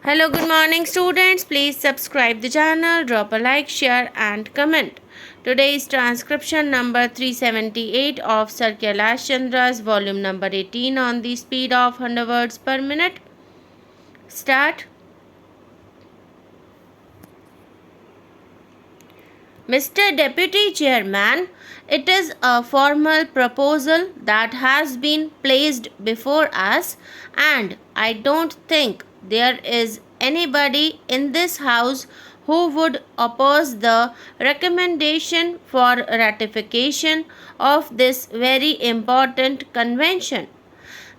Hello, good morning, students. Please subscribe the channel, drop a like, share, and comment. Today is transcription number 378 of Sir Kailash Chandra's volume number 18 on the speed of 100 words per minute. Start. Mr. Deputy Chairman, it is a formal proposal that has been placed before us, and I don't think there is anybody in this House who would oppose the recommendation for ratification of this very important convention.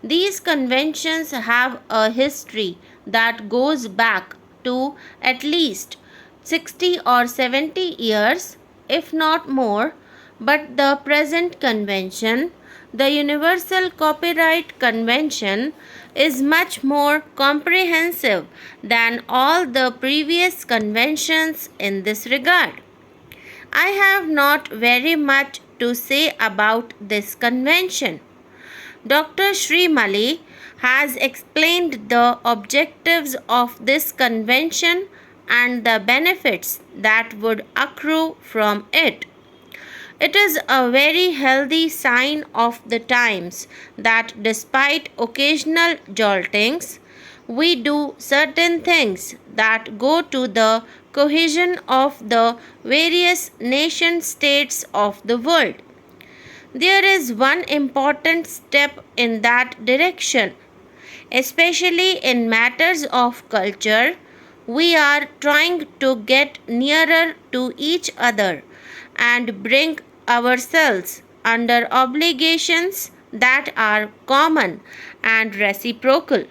These conventions have a history that goes back to at least 60 or 70 years, if not more, but the present convention, the Universal Copyright Convention, is much more comprehensive than all the previous conventions in this regard. I have not very much to say about this convention. Dr. Shree has explained the objectives of this convention and the benefits that would accrue from it. It is a very healthy sign of the times that despite occasional joltings, we do certain things that go to the cohesion of the various nation states of the world. There is one important step in that direction. Especially in matters of culture, we are trying to get nearer to each other and bring ourselves under obligations that are common and reciprocal.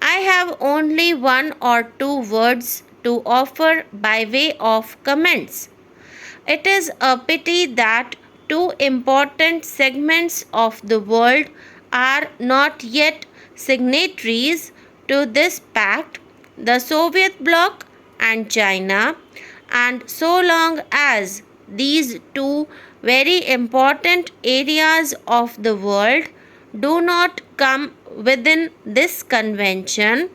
I have only one or two words to offer by way of comments. It is a pity that two important segments of the world are not yet signatories to this pact, the Soviet bloc and China, and so long as these two very important areas of the world do not come within this convention,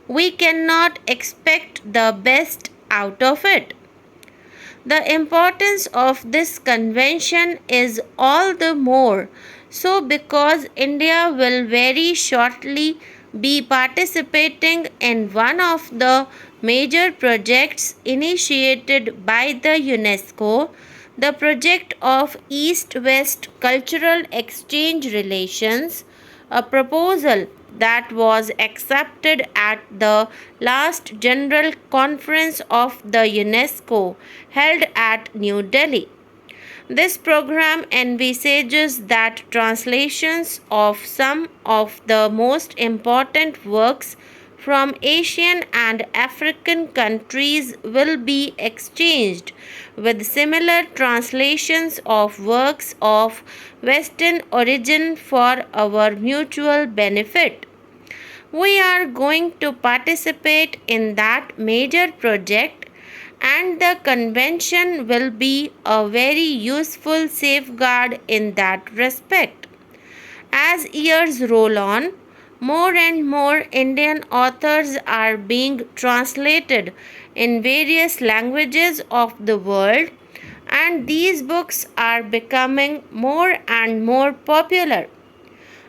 we cannot expect the best out of it. The importance of this convention is all the more so because India will very shortly be participating in one of the major projects initiated by the UNESCO, the project of East-West Cultural Exchange Relations, a proposal that was accepted at the last General Conference of the UNESCO held at New Delhi. This program envisages that translations of some of the most important works from Asian and African countries will be exchanged with similar translations of works of Western origin for our mutual benefit. We are going to participate in that major project, and the convention will be a very useful safeguard in that respect. As years roll on, more and more Indian authors are being translated in various languages of the world, and these books are becoming more and more popular.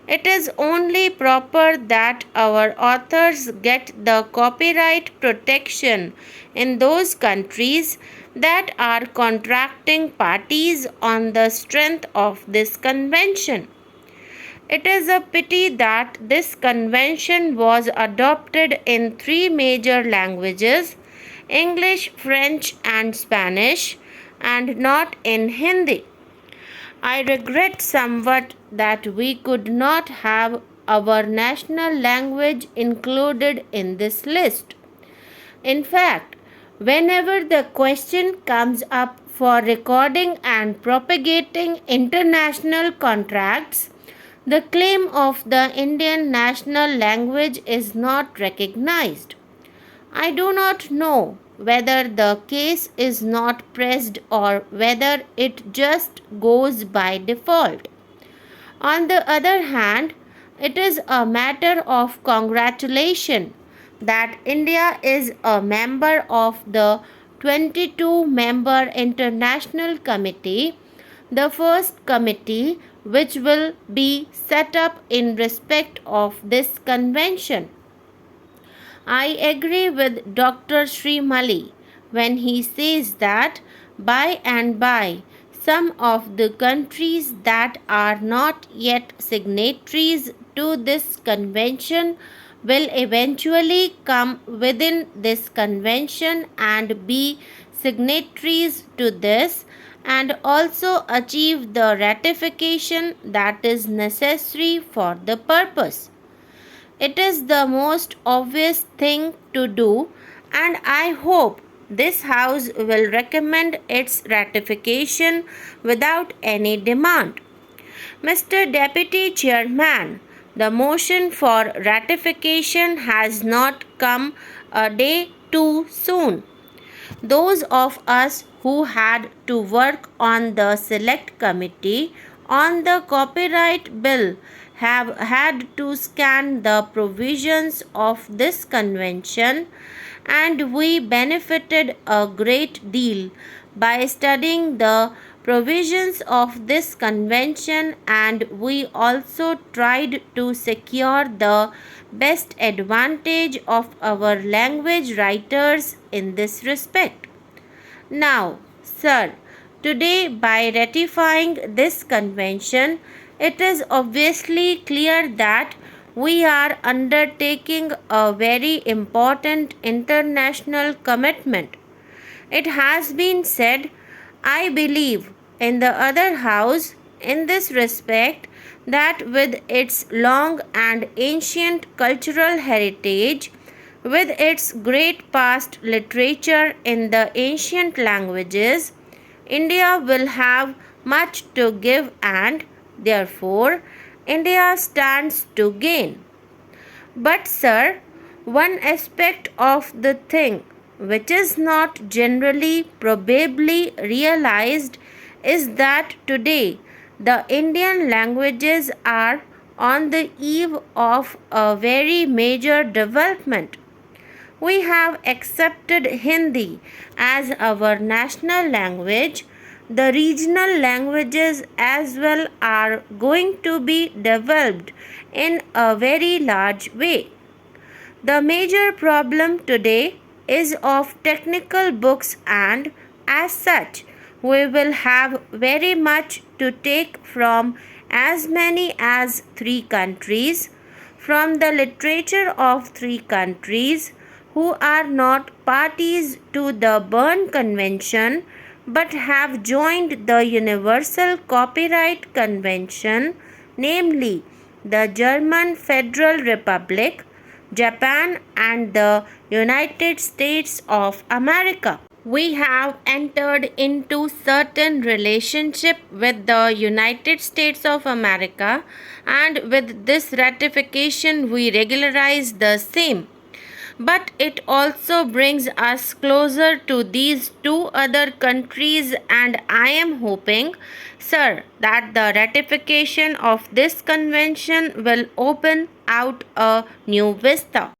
It is only proper that our authors get the copyright protection in those countries that are contracting parties on the strength of this convention. It is a pity that this convention was adopted in three major languages, English, French, and Spanish, and not in Hindi. I regret somewhat that we could not have our national language included in this list. In fact, whenever the question comes up for recording and propagating international contracts, the claim of the Indian national language is not recognized. I do not know whether the case is not pressed or whether it just goes by default. On the other hand, it is a matter of congratulation that India is a member of the 22-member International Committee, the first committee which will be set up in respect of this convention. I agree with Dr. Shree when he says that by and by some of the countries that are not yet signatories to this convention will eventually come within this convention and be signatories to this and also achieve the ratification that is necessary for the purpose. It is the most obvious thing to do, and I hope this House will recommend its ratification without any demand. Mr. Deputy Chairman, the motion for ratification has not come a day too soon. Those of us who had to work on the select committee on the copyright bill have had to scan the provisions of this convention, and we benefited a great deal by studying the provisions of this convention, and we also tried to secure the best advantage of our language writers in this respect. Now, sir, today by ratifying this convention, it is obviously clear that we are undertaking a very important international commitment. It has been said, I believe, in the other house in this respect that with its long and ancient cultural heritage, with its great past literature in the ancient languages, India will have much to give and, therefore, India stands to gain. But, sir, one aspect of the thing which is not generally probably realized is that today the Indian languages are on the eve of a very major development. We have accepted Hindi as our national language. The regional languages as well are going to be developed in a very large way. The major problem today is of technical books, and as such, we will have very much to take from as many as 3 countries, from the literature of 3 countries who are not parties to the Berne Convention but have joined the Universal Copyright Convention, namely the German Federal Republic, Japan, and the United States of America. We have entered into certain relationship with the United States of America, and with this ratification we regularize the same. But it also brings us closer to these 2 other countries, and I am hoping, sir, that the ratification of this convention will open out a new vista.